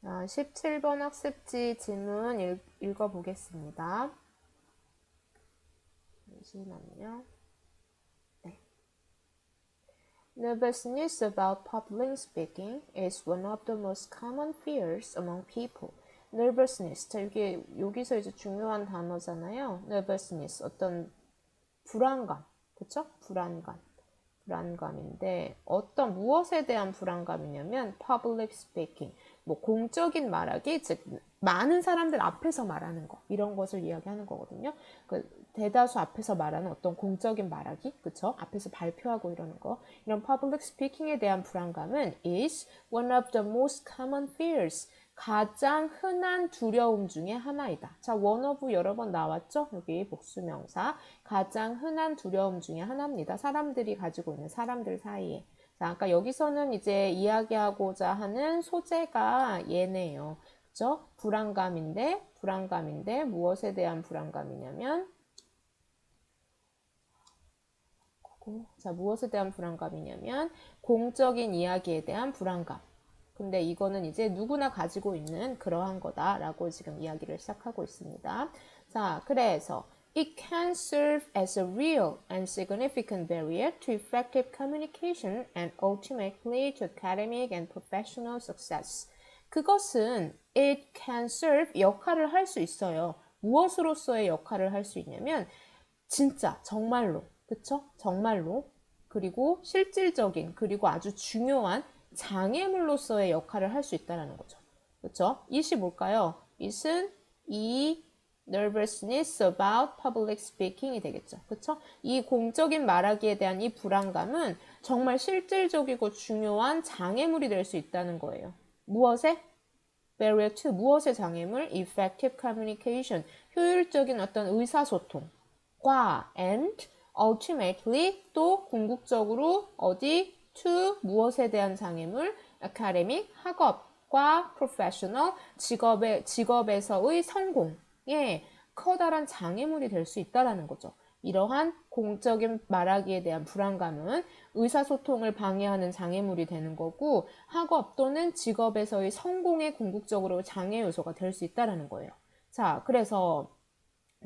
17번 학습지 질문 읽어보겠습니다. 잠시만요. 네. Nervousness about public speaking is one of the most common fears among people. Nervousness, 자, 여기서 이제 중요한 단어잖아요. Nervousness, 어떤 불안감, 그쵸? 불안감인데 어떤 무엇에 대한 불안감이냐면 public speaking, 뭐 공적인 말하기, 즉 많은 사람들 앞에서 말하는 거, 이런 것을 이야기하는 거거든요. 그 대다수 앞에서 말하는 어떤 공적인 말하기, 그쵸? 앞에서 발표하고 이러는 거, 이런 public speaking에 대한 불안감은 is one of the most common fears, 가장 흔한 두려움 중에 하나이다. 자, one of 여러 번 나왔죠? 여기 복수명사. 가장 흔한 두려움 중에 하나입니다. 사람들이 가지고 있는 사람들 사이에. 자, 아까 여기서는 이제 이야기하고자 하는 소재가 얘네요. 그죠? 불안감인데 무엇에 대한 불안감이냐면 자, 무엇에 대한 불안감이냐면 공적인 이야기에 대한 불안감. 근데 이거는 이제 누구나 가지고 있는 그러한 거다라고 지금 이야기를 시작하고 있습니다. 자, 그래서 it can serve as a real and significant barrier to effective communication and ultimately to academic and professional success. 그것은 it can serve 역할을 할 수 있어요. 무엇으로서의 역할을 할 수 있냐면 진짜 정말로, 그쵸? 정말로, 그리고 실질적인, 그리고 아주 중요한 장애물로서의 역할을 할 수 있다는 거죠. 그쵸? it이 뭘까요? it은 이 nervousness about public speaking이 되겠죠. 그쵸? 이 공적인 말하기에 대한 이 불안감은 정말 실질적이고 중요한 장애물이 될 수 있다는 거예요. 무엇에? barrier to, 무엇의 장애물? effective communication, 효율적인 어떤 의사소통과 and ultimately, 또 궁극적으로 어디? to, 무엇에 대한 장애물? academic, 학업과 professional, 직업에서의 성공에 커다란 장애물이 될 수 있다는 거죠. 이러한 공적인 말하기에 대한 불안감은 의사소통을 방해하는 장애물이 되는 거고, 학업 또는 직업에서의 성공에 궁극적으로 장애 요소가 될 수 있다는 거예요. 자, 그래서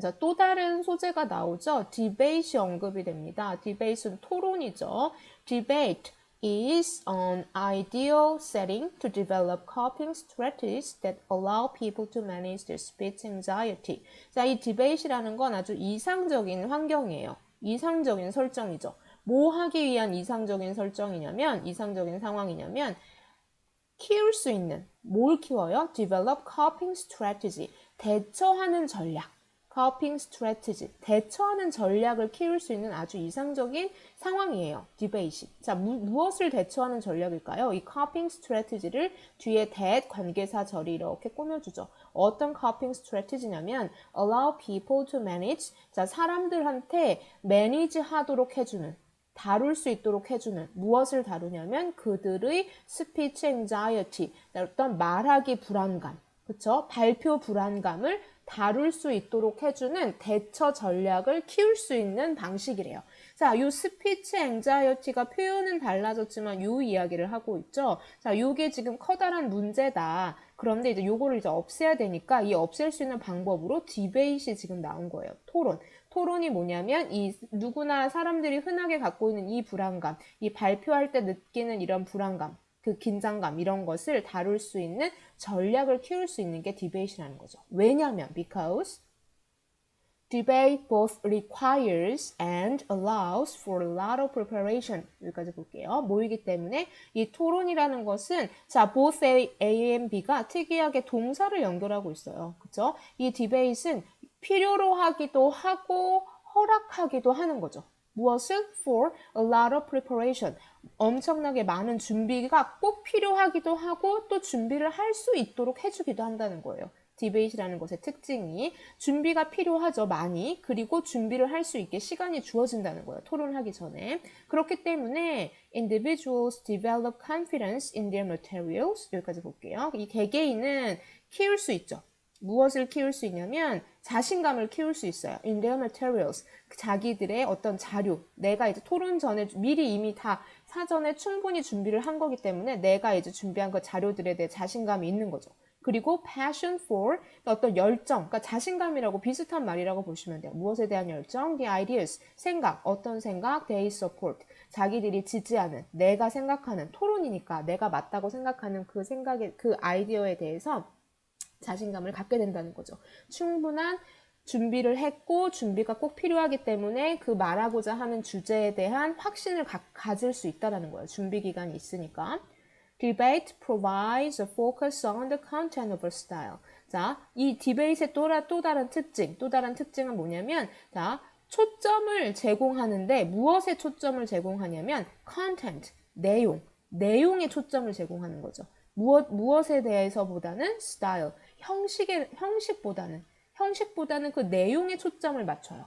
자, 또 다른 소재가 나오죠. 디베이트이 언급이 됩니다. 디베이트는 토론이죠. Debate is an ideal setting to develop coping strategies that allow people to manage their speech anxiety. 자, 이 디베이트라는 건 아주 이상적인 환경이에요. 이상적인 설정이죠. 뭐 하기 위한 이상적인 설정이냐면, 이상적인 상황이냐면, 키울 수 있는, 뭘 키워요? Develop coping strategy, 대처하는 전략. coping strategy, 대처하는 전략을 키울 수 있는 아주 이상적인 상황이에요. 디베이트. 자, 무엇을 대처하는 전략일까요? 이 coping strategy를 뒤에 that 관계사 절이 이렇게 꾸며주죠. 어떤 coping strategy냐면 allow people to manage, 자, 사람들한테 manage 하도록 해주는, 다룰 수 있도록 해주는, 무엇을 다루냐면 그들의 speech anxiety, 어떤 말하기 불안감, 그쵸? 발표 불안감을 다룰 수 있도록 해주는 대처 전략을 키울 수 있는 방식이래요. 자, 요 스피치 앵자이어티가 표현은 달라졌지만 요 이야기를 하고 있죠. 자, 요게 지금 커다란 문제다. 그런데 이제 요거를 이제 없애야 되니까 이 없앨 수 있는 방법으로 디베이트이 지금 나온 거예요. 토론. 토론이 뭐냐면 이 누구나 사람들이 흔하게 갖고 있는 이 불안감, 이 발표할 때 느끼는 이런 불안감, 그 긴장감, 이런 것을 다룰 수 있는 전략을 키울 수 있는 게 디베이트라는 거죠. 왜냐면 because debate both requires and allows for a lot of preparation. 여기까지 볼게요. 뭐이기 때문에 이 토론이라는 것은 자, both A and B가 특이하게 동사를 연결하고 있어요. 그쵸? 이 디베이트는 필요로 하기도 하고 허락하기도 하는 거죠. 무엇을? For a lot of preparation. 엄청나게 많은 준비가 꼭 필요하기도 하고 또 준비를 할 수 있도록 해주기도 한다는 거예요. 디베이트라는 것의 특징이 준비가 필요하죠. 많이. 그리고 준비를 할 수 있게 시간이 주어진다는 거예요. 토론하기 전에. 그렇기 때문에 individuals develop confidence in their materials. 여기까지 볼게요. 이 개개인은 키울 수 있죠. 무엇을 키울 수 있냐면 자신감을 키울 수 있어요. In their materials. 자기들의 어떤 자료. 내가 이제 토론 전에 미리 이미 다 사전에 충분히 준비를 한 거기 때문에 내가 이제 준비한 그 자료들에 대해 자신감이 있는 거죠. 그리고 passion for, 어떤 열정, 그러니까 자신감이라고 비슷한 말이라고 보시면 돼요. 무엇에 대한 열정? The ideas, 생각, 어떤 생각? They support, 자기들이 지지하는, 내가 생각하는, 토론이니까 내가 맞다고 생각하는 그 생각의, 그 아이디어에 대해서 자신감을 갖게 된다는 거죠. 충분한 준비를 했고 준비가 꼭 필요하기 때문에 그 말하고자 하는 주제에 대한 확신을 가질 수 있다는 거예요. 준비 기간이 있으니까. Debate provides a focus on the content of a style. 자, 이 디베이트의 또 다른 특징은 뭐냐면, 자, 초점을 제공하는데 무엇에 초점을 제공하냐면 content, 내용에 초점을 제공하는 거죠. 무엇에 대해서보다는 style, 형식보다는 그 내용에 초점을 맞춰요.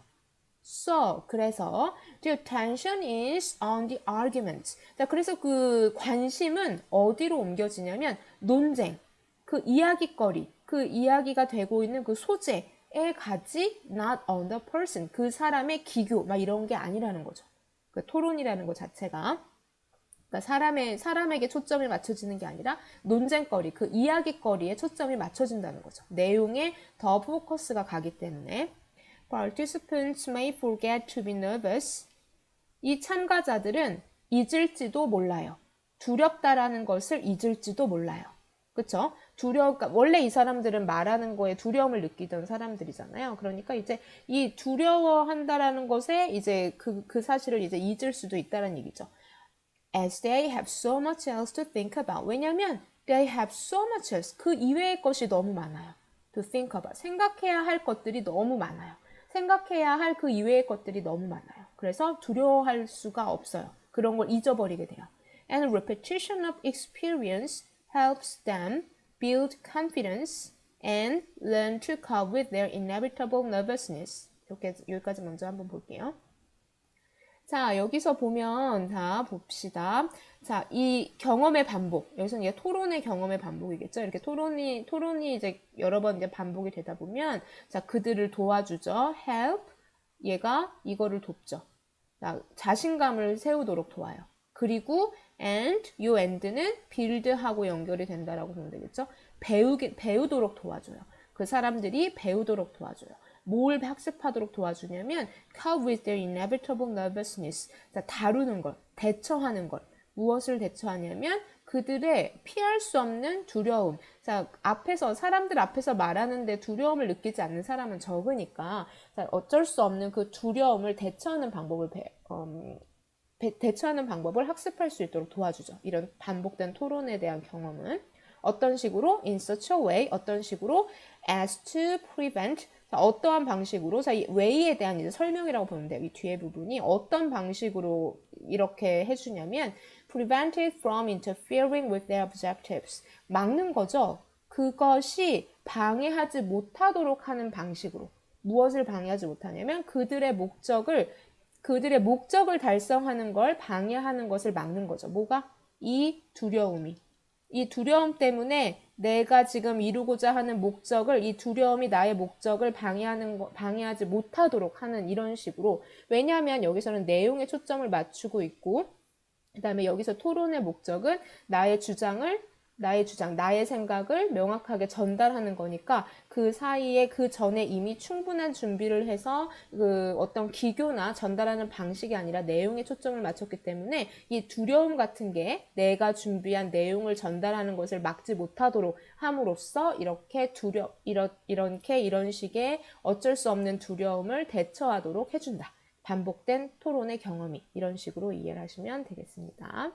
So, 그래서 the attention is on the arguments. 자, 그래서 그 관심은 어디로 옮겨지냐면 논쟁, 그 이야기거리, 그 이야기가 되고 있는 그 소재에 가지 not on the person. 그 사람의 기교, 막 이런 게 아니라는 거죠. 그 토론이라는 것 자체가. 그러니까 사람에게 초점이 맞춰지는 게 아니라 논쟁거리, 그 이야기거리에 초점이 맞춰진다는 거죠. 내용에 더 포커스가 가기 때문에. Participants may forget to be nervous. 이 참가자들은 잊을지도 몰라요. 두렵다라는 것을 잊을지도 몰라요. 그쵸? 그러니까 원래 이 사람들은 말하는 거에 두려움을 느끼던 사람들이잖아요. 그러니까 이제 이 두려워한다라는 것에 이제 그 사실을 이제 잊을 수도 있다는 얘기죠. As they have so much else to think about. 왜냐면 they have so much else. 그 이외의 것이 너무 많아요. To think about. 생각해야 할 것들이 너무 많아요. 생각해야 할 그 이외의 것들이 너무 많아요. 그래서 두려워할 수가 없어요. 그런 걸 잊어버리게 돼요. And repetition of experience helps them build confidence and learn to cope with their inevitable nervousness. 이렇게 여기까지 먼저 한번 볼게요. 자, 여기서 보면, 자, 봅시다. 자, 이 경험의 반복. 여기서는 이게 토론의 경험의 반복이겠죠. 이렇게 토론이 이제 여러 번 이제 반복이 되다 보면, 자, 그들을 도와주죠. help. 얘가 이거를 돕죠. 자, 자신감을 세우도록 도와요. 그리고 요 and는 build하고 연결이 된다라고 보면 되겠죠. 배우도록 도와줘요. 그 사람들이 배우도록 도와줘요. 뭘 학습하도록 도와주냐면 cope with their inevitable nervousness. 자, 다루는 것, 대처하는 것. 무엇을 대처하냐면 그들의 피할 수 없는 두려움. 자, 사람들 앞에서 말하는데 두려움을 느끼지 않는 사람은 적으니까 자, 어쩔 수 없는 그 두려움을 대처하는 방법을 학습할 수 있도록 도와주죠. 이런 반복된 토론에 대한 경험은 어떤 식으로? In such a way, 어떤 식으로? As to prevent. 자, 어떠한 방식으로? 자, 이 way에 대한 이제 설명이라고 보면 돼요. 이 뒤에 부분이 어떤 방식으로 이렇게 해주냐면 prevent it from interfering with their objectives. 막는 거죠. 그것이 방해하지 못하도록 하는 방식으로. 무엇을 방해하지 못하냐면 그들의 목적을 달성하는 걸 방해하는 것을 막는 거죠. 뭐가? 이 두려움 때문에 내가 지금 이루고자 하는 목적을, 이 두려움이 나의 목적을 방해하지 못하도록 하는 이런 식으로. 왜냐하면 여기서는 내용에 초점을 맞추고 있고, 그 다음에 여기서 토론의 목적은 나의 생각을 명확하게 전달하는 거니까 그 사이에 그 전에 이미 충분한 준비를 해서 그 어떤 기교나 전달하는 방식이 아니라 내용에 초점을 맞췄기 때문에 이 두려움 같은 게 내가 준비한 내용을 전달하는 것을 막지 못하도록 함으로써 이런 식의 어쩔 수 없는 두려움을 대처하도록 해준다. 반복된 토론의 경험이 이런 식으로 이해를 하시면 되겠습니다.